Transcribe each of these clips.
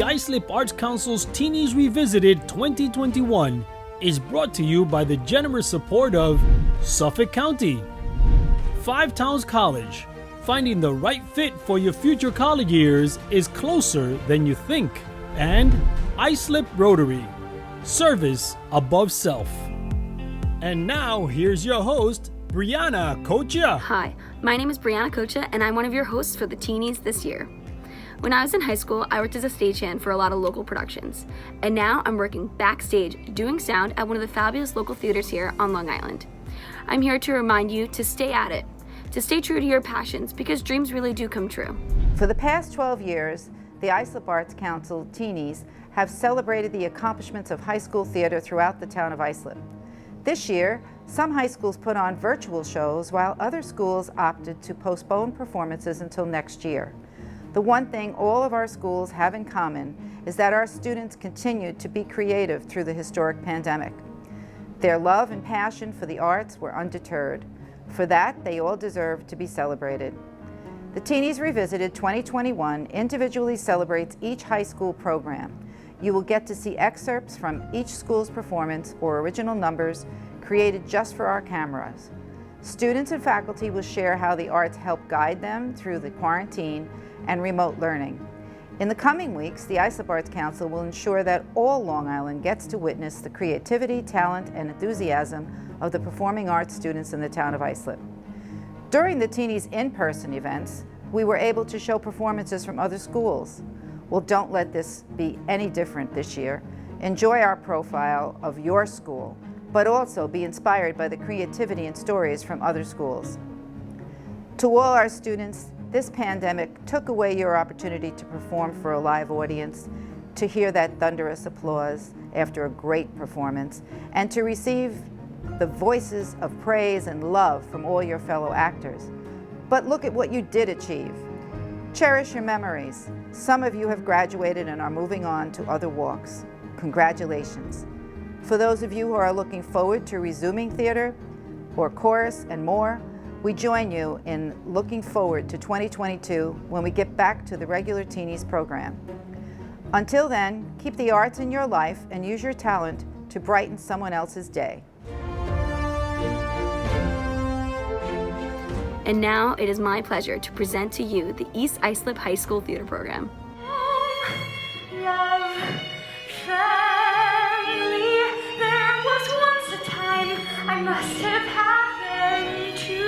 The Islip Arts Council's Teenies Revisited 2021 is brought to you by the generous support of Suffolk County, Five Towns College. Finding the right fit for your future college years is closer than you think. And Islip Rotary, service above self. And now, here's your host, Brianna Coccio. Hi, my name is Brianna Coccio, and I'm one of your hosts for the Teenies this year. When I was in high school, I worked as a stagehand for a lot of local productions. And now I'm working backstage, doing sound at one of the fabulous local theaters here on Long Island. I'm here to remind you to stay at it, to stay true to your passions, because dreams really do come true. For the past 12 years, the Islip Arts Council Teenies have celebrated the accomplishments of high school theater throughout the town of Islip. This year, some high schools put on virtual shows while other schools opted to postpone performances until next year. The one thing all of our schools have in common is that our students continued to be creative through the historic pandemic. Their love and passion for the arts were undeterred. For that, they all deserve to be celebrated. The Teenies Revisited 2021 individually celebrates each high school program. You will get to see excerpts from each school's performance or original numbers created just for our cameras. Students and faculty will share how the arts helped guide them through the quarantine and remote learning. In the coming weeks, the Islip Arts Council will ensure that all Long Island gets to witness the creativity, talent, and enthusiasm of the performing arts students in the town of Islip. During the Teenies in-person events, we were able to show performances from other schools. Well, don't let this be any different this year. Enjoy our profile of your school, but also be inspired by the creativity and stories from other schools. To all our students, this pandemic took away your opportunity to perform for a live audience, to hear that thunderous applause after a great performance, and to receive the voices of praise and love from all your fellow actors. But look at what you did achieve. Cherish your memories. Some of you have graduated and are moving on to other walks. Congratulations. For those of you who are looking forward to resuming theater or chorus and more, we join you in looking forward to 2022 when we get back to the regular Teenies program. Until then, keep the arts in your life and use your talent to brighten someone else's day. And now it is my pleasure to present to you the East Islip High School Theater Program. Love, family, there was once a time I must have happened to.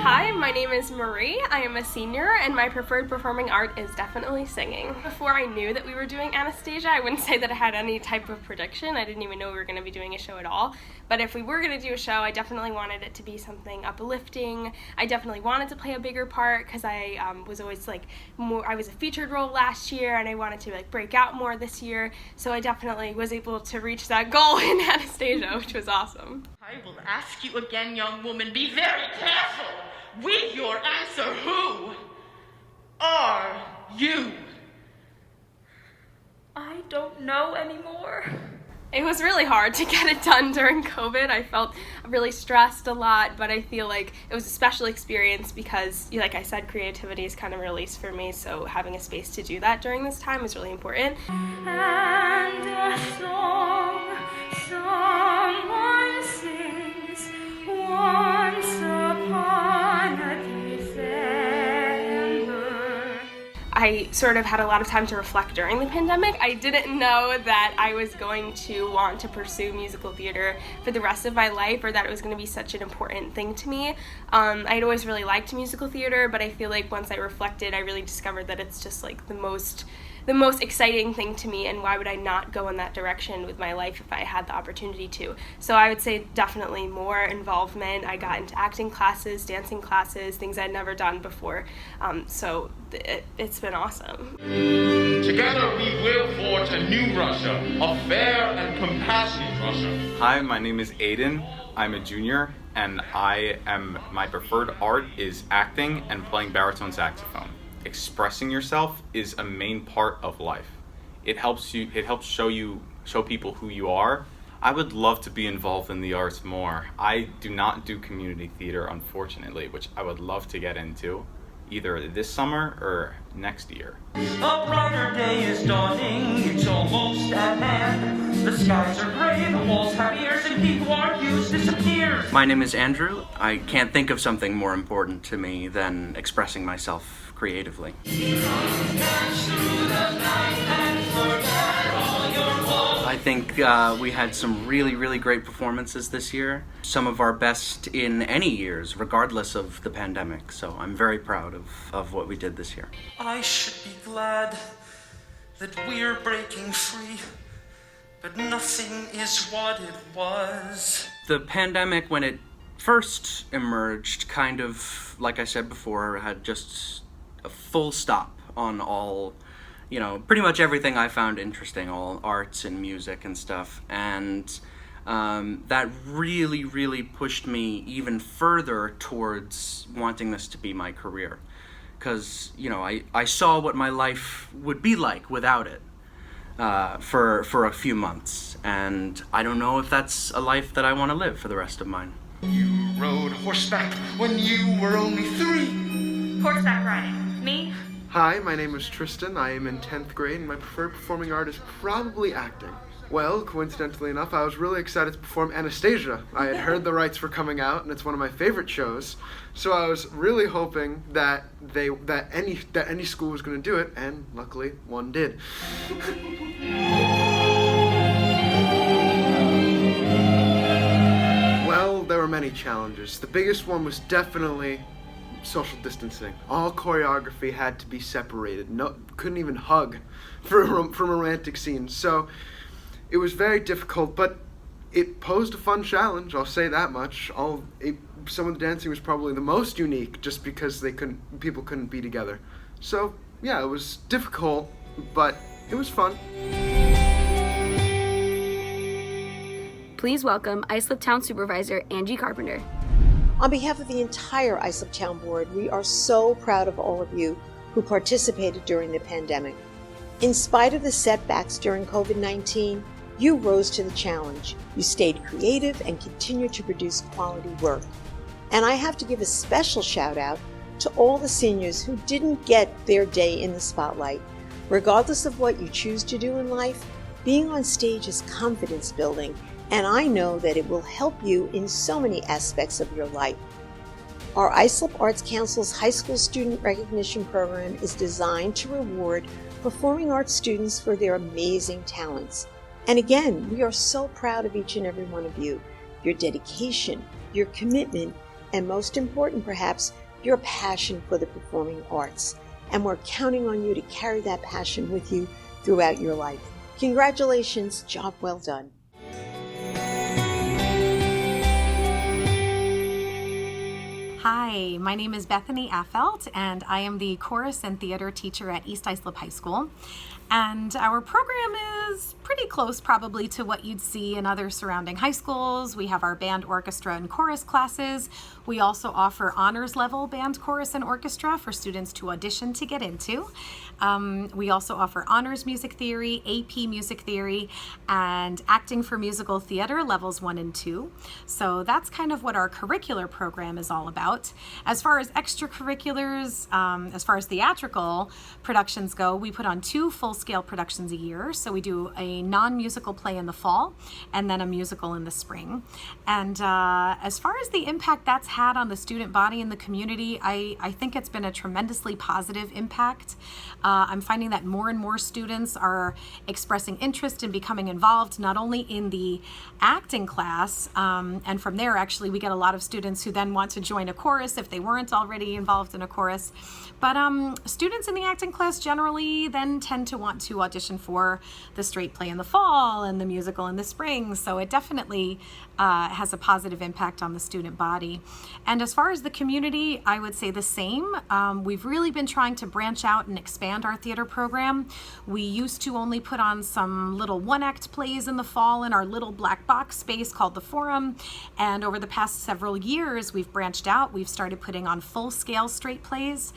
Hi, my name is Marie. I am a senior, and my preferred performing art is definitely singing. Before I knew that we were doing Anastasia, I wouldn't say that I had any type of prediction. I didn't even know we were going to be doing a show at all. But if we were going to do a show, I definitely wanted it to be something uplifting. I definitely wanted to play a bigger part because I was always I was a featured role last year, and I wanted to break out more this year. So I definitely was able to reach that goal in Anastasia, which was awesome. I will ask you again, young woman, be very careful with your answer. Who are you? I don't know anymore. It was really hard to get it done during COVID. I felt really stressed a lot, but I feel like it was a special experience because, like I said, creativity is kind of released for me, so having a space to do that during this time is really important. And a song someone sings once upon a December. I sort of had a lot of time to reflect during the pandemic. I didn't know that I was going to want to pursue musical theater for the rest of my life, or that it was going to be such an important thing to me. I'd always really liked musical theater, but I feel like once I reflected, I really discovered that it's just the most exciting thing to me, and why would I not go in that direction with my life if I had the opportunity to. So I would say definitely more involvement. I got into acting classes, dancing classes, things I'd never done before. So it's been awesome. Together we will forge a new Russia, a fair and compassionate Russia. Hi, my name is Aiden. I'm a junior, and my preferred art is acting and playing baritone saxophone. Expressing yourself is a main part of life. It helps show people who you are. I would love to be involved in the arts more. I do not do community theater, unfortunately, which I would love to get into. either this summer or next year. A brighter day is dawning, it's almost at hand. The skies are gray, the walls have ears, and he who argues disappears. My name is Andrew. I can't think of something more important to me than expressing myself creatively. I think we had some really great performances this year. Some of our best in any years, regardless of the pandemic. So I'm very proud of what we did this year. I should be glad that we're breaking free, but nothing is what it was. The pandemic, when it first emerged, kind of, like I said before, had just a full stop on all, pretty much everything I found interesting, all arts and music and stuff. And that really pushed me even further towards wanting this to be my career. Because, I saw what my life would be like without it for a few months. And I don't know if that's a life that I want to live for the rest of mine. You rode horseback when you were only 3. Horseback riding. Me? Hi, my name is Tristan. I am in 10th grade, and my preferred performing art is probably acting. Well, coincidentally enough, I was really excited to perform Anastasia. I had heard the rights were coming out, and it's one of my favorite shows. So I was really hoping that any school was going to do it, and luckily one did. Well, there were many challenges. The biggest one was definitely social distancing. All choreography had to be separated. Couldn't even hug for romantic scenes. So it was very difficult, but it posed a fun challenge, I'll say that much. Some of the dancing was probably the most unique just because people couldn't be together. So yeah, it was difficult, but it was fun. Please welcome Islip Town Supervisor Angie Carpenter. On behalf of the entire Islip Town Board, we are so proud of all of you who participated during the pandemic. In spite of the setbacks during COVID-19, you rose to the challenge. You stayed creative and continued to produce quality work. And I have to give a special shout out to all the seniors who didn't get their day in the spotlight. Regardless of what you choose to do in life, being on stage is confidence building, and I know that it will help you in so many aspects of your life. Our Islip Arts Council's High School Student Recognition Program is designed to reward performing arts students for their amazing talents. And again, we are so proud of each and every one of you, your dedication, your commitment, and most important perhaps, your passion for the performing arts. And we're counting on you to carry that passion with you throughout your life. Congratulations, job well done. Hi, my name is Bethany Affelt, and I am the chorus and theater teacher at East Islip High School. And our program is pretty close probably to what you'd see in other surrounding high schools. We have our band, orchestra, and chorus classes. We also offer honors level band, chorus, and orchestra for students to audition to get into. We also offer honors music theory, AP music theory, and acting for musical theater levels 1 and 2. So that's kind of what our curricular program is all about. As far as extracurriculars, as far as theatrical productions go, we put on 2 full-scale productions a year. So we do a non-musical play in the fall and then a musical in the spring. And as far as the impact that's had on the student body and the community, I think it's been a tremendously positive impact. I'm finding that more and more students are expressing interest in becoming involved, not only in the acting class, and from there actually we get a lot of students who then want to join a chorus if they weren't already involved in a chorus. But students in the acting class generally then tend to want to audition for the straight play in the fall and the musical in the spring. So it definitely has a positive impact on the student body. And as far as the community, I would say the same. We've really been trying to branch out and expand our theater program. We used to only put on some little 1-act plays in the fall in our little black box space called the Forum. And over the past several years, we've branched out. out. We've started putting on full-scale straight plays.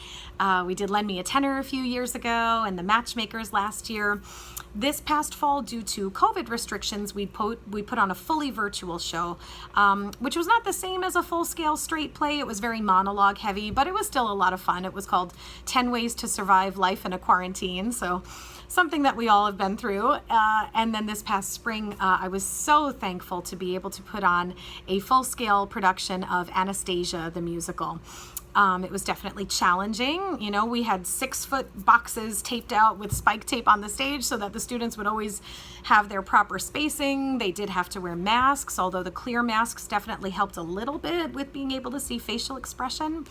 We did Lend Me a Tenor a few years ago and The Matchmakers last year. This past fall, due to COVID restrictions, we put on a fully virtual show, which was not the same as a full-scale straight play. It was very monologue heavy, but it was still a lot of fun. It was called 10 Ways to Survive Life in a Quarantine, so something that we all have been through. And then this past spring, I was so thankful to be able to put on a full-scale production of Anastasia, the musical. It was definitely challenging. You know, we had 6-foot boxes taped out with spike tape on the stage so that the students would always have their proper spacing. They did have to wear masks, although the clear masks definitely helped a little bit with being able to see facial expression.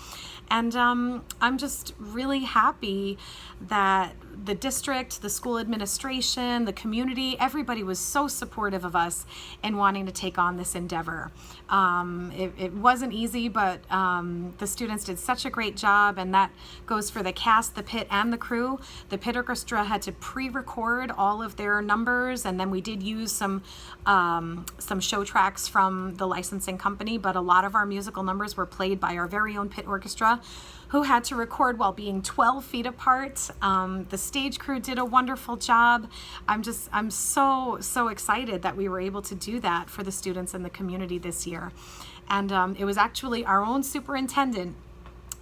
And I'm just really happy that the district, the school administration, the community, everybody was so supportive of us in wanting to take on this endeavor. It wasn't easy, but the students did such a great job, and that goes for the cast, the pit, and the crew. The pit orchestra had to pre-record all of their numbers, and then we did use some show tracks from the licensing company, but a lot of our musical numbers were played by our very own pit orchestra, who had to record while being 12 feet apart. The stage crew did a wonderful job. I'm so excited that we were able to do that for the students and the community this year. And it was actually our own superintendent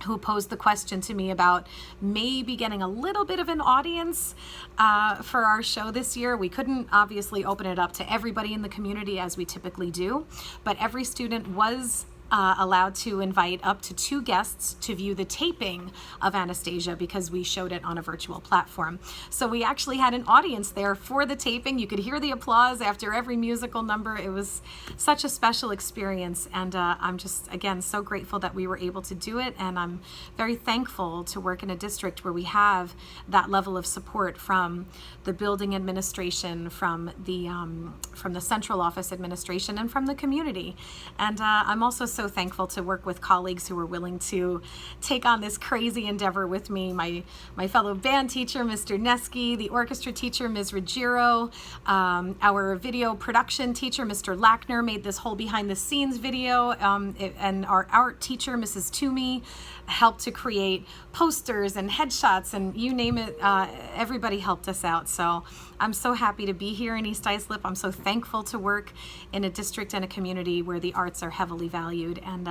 who posed the question to me about maybe getting a little bit of an audience for our show this year. We couldn't obviously open it up to everybody in the community as we typically do, but every student was allowed to invite up to 2 guests to view the taping of Anastasia because we showed it on a virtual platform. So we actually had an audience there for the taping. You could hear the applause after every musical number. It was such a special experience, and I'm just, again, so grateful that we were able to do it, and I'm very thankful to work in a district where we have that level of support from the building administration, from the central office administration, and from the community. And I'm also so thankful to work with colleagues who were willing to take on this crazy endeavor with me. My fellow band teacher, Mr. Neski, the orchestra teacher, Ms. Ruggiero, our video production teacher, Mr. Lackner, made this whole behind the scenes video, and our art teacher, Mrs. Toomey, helped to create posters and headshots, and you name it, everybody helped us out. So I'm so happy to be here in East Islip. I'm so thankful to work in a district and a community where the arts are heavily valued, and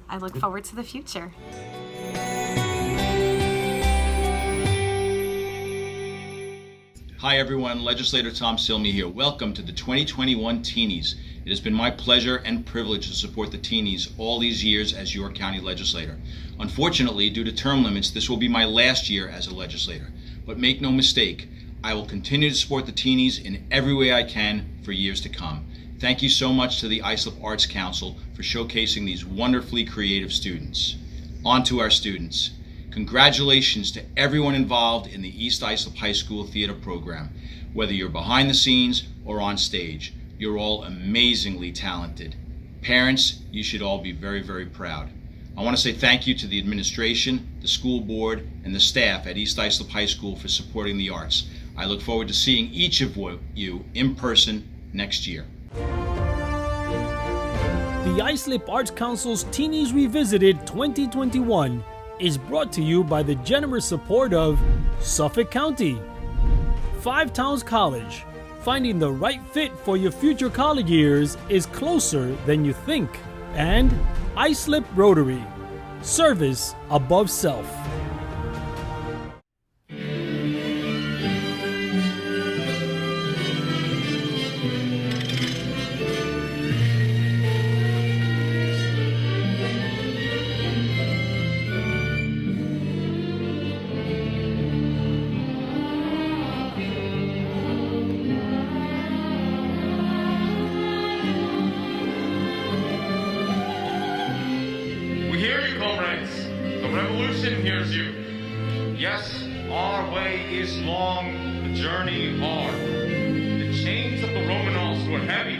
I look forward to the future. Hi everyone, Legislator Tom Silny here. Welcome to the 2021 Teenies. It has been my pleasure and privilege to support the Teenies all these years as your county legislator. Unfortunately, due to term limits, this will be my last year as a legislator. But make no mistake, I will continue to support the Teenies in every way I can for years to come. Thank you so much to the Islip Arts Council for showcasing these wonderfully creative students. On to our students. Congratulations to everyone involved in the East Islip High School theater program. Whether you're behind the scenes or on stage, you're all amazingly talented. Parents, you should all be very, very proud. I want to say thank you to the administration, the school board, and the staff at East Islip High School for supporting the arts. I look forward to seeing each of you in person next year. The Islip Arts Council's Teenies Revisited 2021 is brought to you by the generous support of Suffolk County, 5 Towns College. Finding the right fit for your future college years is closer than you think. And Islip Rotary, service above self. Yes, our way is long, the journey hard. The chains of the Romanovs were heavy.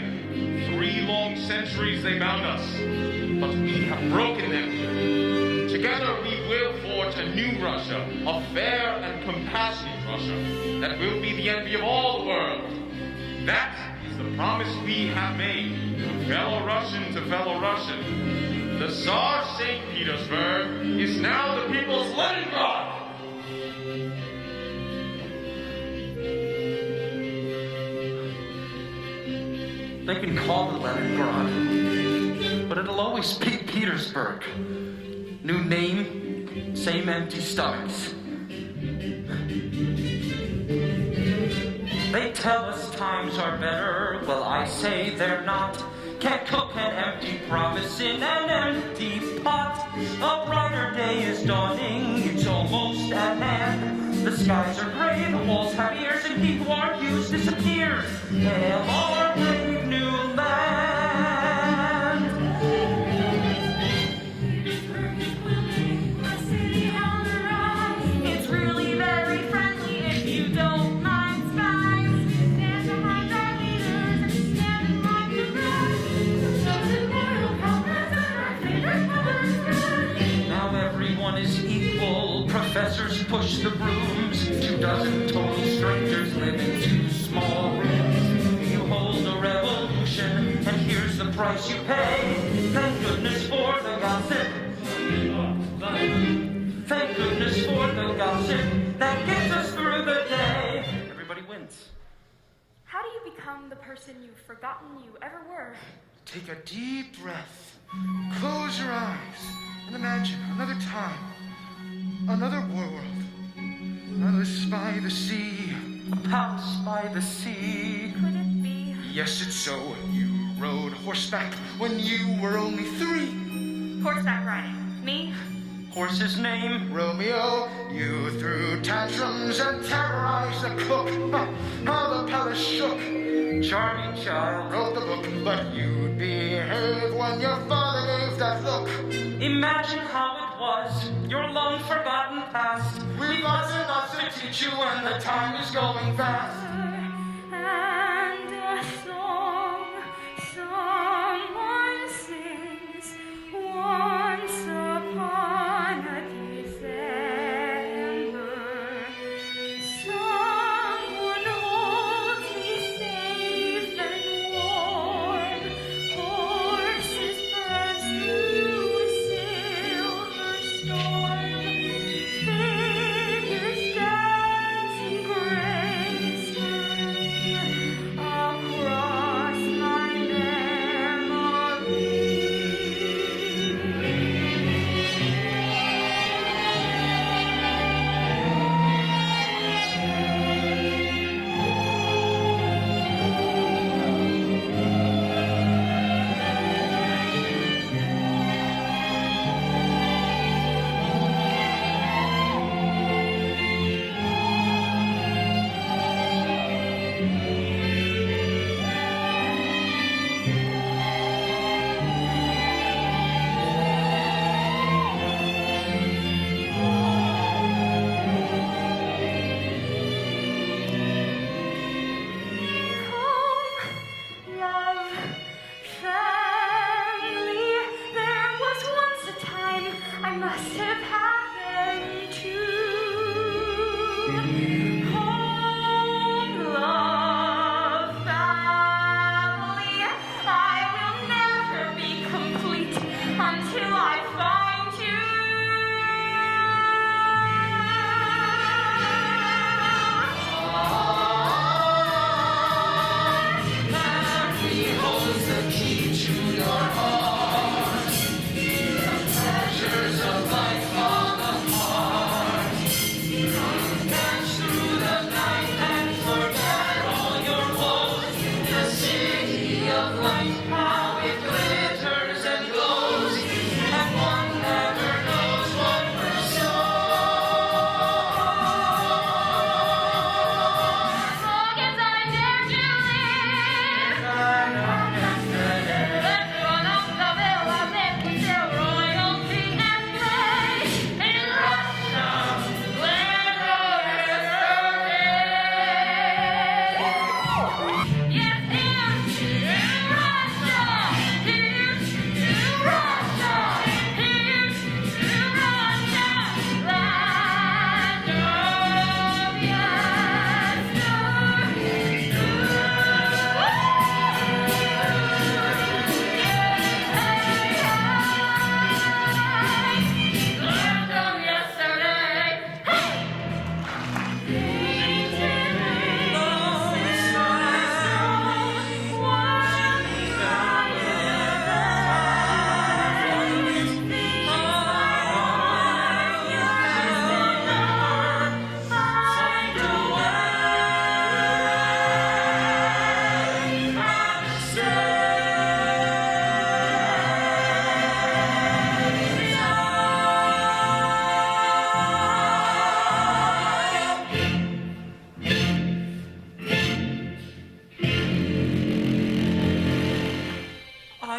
3 long centuries they bound us, but we have broken them. Together we will forge a new Russia, a fair and compassionate Russia, that will be the envy of all the world. That is the promise we have made, fellow Russian to fellow Russian. The Tsar St. Petersburg is now the people's Leningrad. They can call it Leningrad, but it'll always be Petersburg. New name, same empty stomachs. They tell us times are better, well I say they're not. Can't cook an empty promise in an empty pot. A brighter day is dawning, it's almost at hand. The skies are gray, the walls have ears, and he who argues disappears. Hail our brave new land. It's really very friendly if you don't mind skies. Stand behind our leaders and stand in line to rise. Chosen royal helpers and our favorite mothers good. Now everyone is equal, professors push the brooms. 24 total strangers live in 2 small rooms. You hold a revolution, and here's the price you pay. Thank goodness for the gossip. Thank goodness for the gossip that gets us through the day. Everybody wins. How do you become the person you've forgotten you ever were? Take a deep breath, close your eyes, and imagine another time, another world, a palace by the sea. A palace by the sea. Could it be? Yes, it's so. You rode horseback when you were only 3. Horseback riding. Me? Horse's name? Romeo. You threw tantrums and terrorized the cook. How the palace shook. Charming child. Wrote the book, but you'd behave when your father gave that look. Imagine how it was, your long forgotten past. We've lots and lots to teach you, and the time is going fast. And a song someone sings once upon a December. Someone holds me safe and warm. Horses prance through silver storm. Figures dancing gracefully.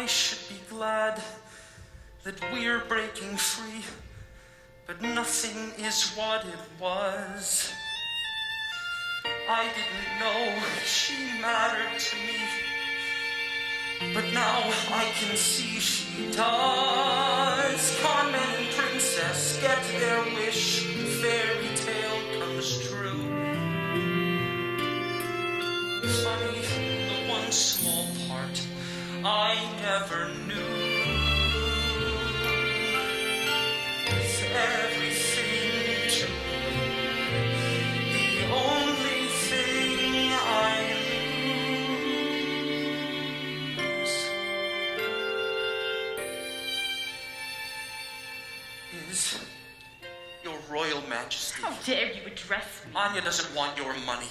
I should be glad that we're breaking free, but nothing is what it was. I didn't know she mattered to me, but now I can see she does. Carmen and Princess get their wish, the fairy tale comes true. Funny, the one small part I never knew is everything to me. The only thing I lose is your Royal Majesty. How dare you address me? Anya doesn't want your money.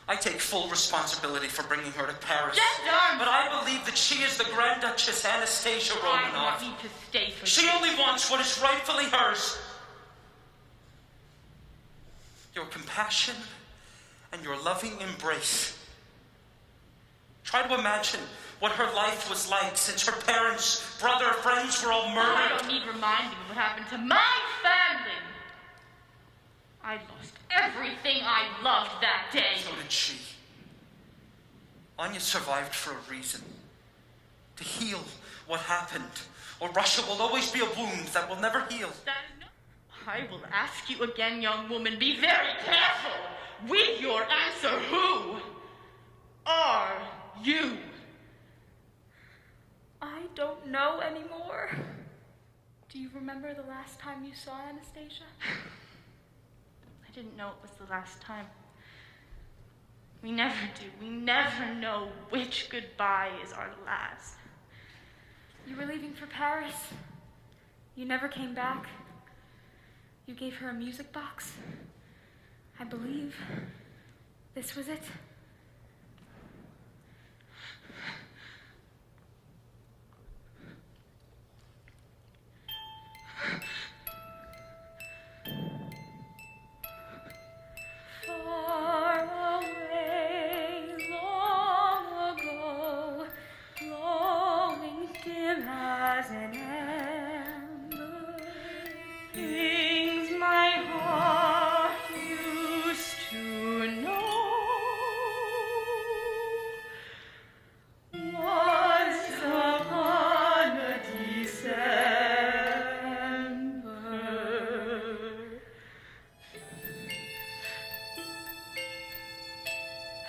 I take full responsibility for bringing her to Paris. Get down! But I believe that she is the Grand Duchess Anastasia I Romanov. want you to stay for She only wants what is rightfully hers. Your compassion and your loving embrace. Try to imagine what her life was like since her parents, brother, friends were all I murdered. don't need reminding of what happened to my family. I lost everything I loved that day. So did she. Anya survived for a reason. To heal what happened. Or Russia will always be a wound that will never heal. I will ask you again, young woman, be very careful with your answer. Who are you? I don't know anymore. Do you remember the last time you saw Anastasia? I didn't know it was the last time. We never do. We never know which goodbye is our last. You were leaving for Paris. You never came back. You gave her a music box. I believe this was it. Far away, long ago, glowing dim as an ember, things my heart used to know. Once upon a December.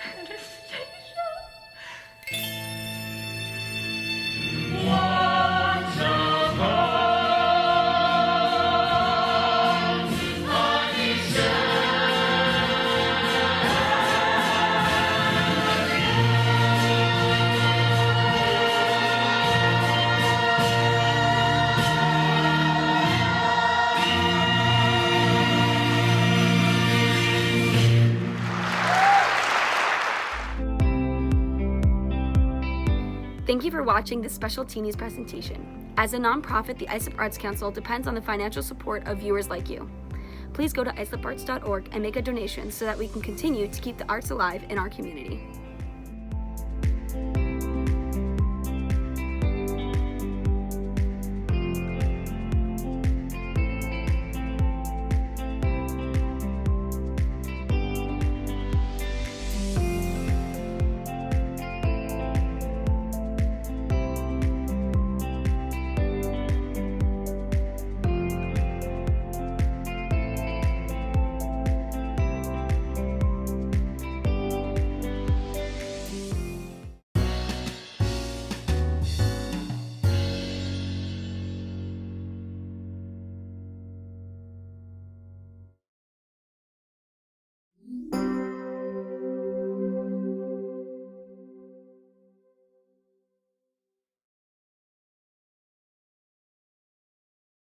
Anastasia. Once upon a Thank you for watching this special Teenies presentation. As a nonprofit, the Islip Arts Council depends on the financial support of viewers like you. Please go to isliparts.org and make a donation so that we can continue to keep the arts alive in our community.